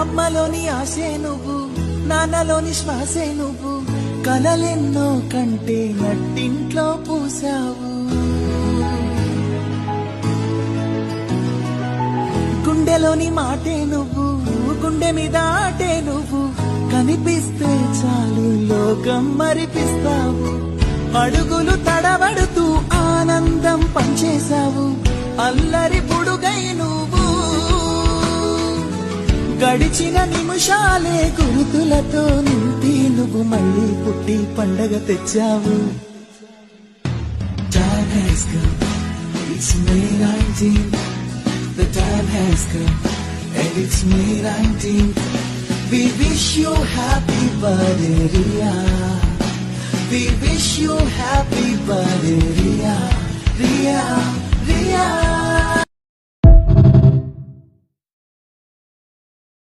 అమ్మలోని ఆశే నువ్వు, నాన్నలోని శ్వాసే నువ్వు, కలలెన్నో కంటే నట్టింట్లో పూసావు. గుండెలోని మాటే నువ్వు, గుండె మీద ఆటే నువ్వు, కనిపిస్తే చాలు లోకం మరిపిస్తావు. అడుగులు తడబడుతూ ఆనందం పంచేశావు, అల్లరి పుడుగై నువ్వు. గడిచిన నిమిషాలే గురుతులతో నింపి నువ్వు మళ్ళీ పుట్టి పండగ తెచ్చావు. Time has come, it's May 19th. The time has come and it's May 19th. We wish you happy birthday, Ria. We wish you happy birthday, Ria, Ria, Ria.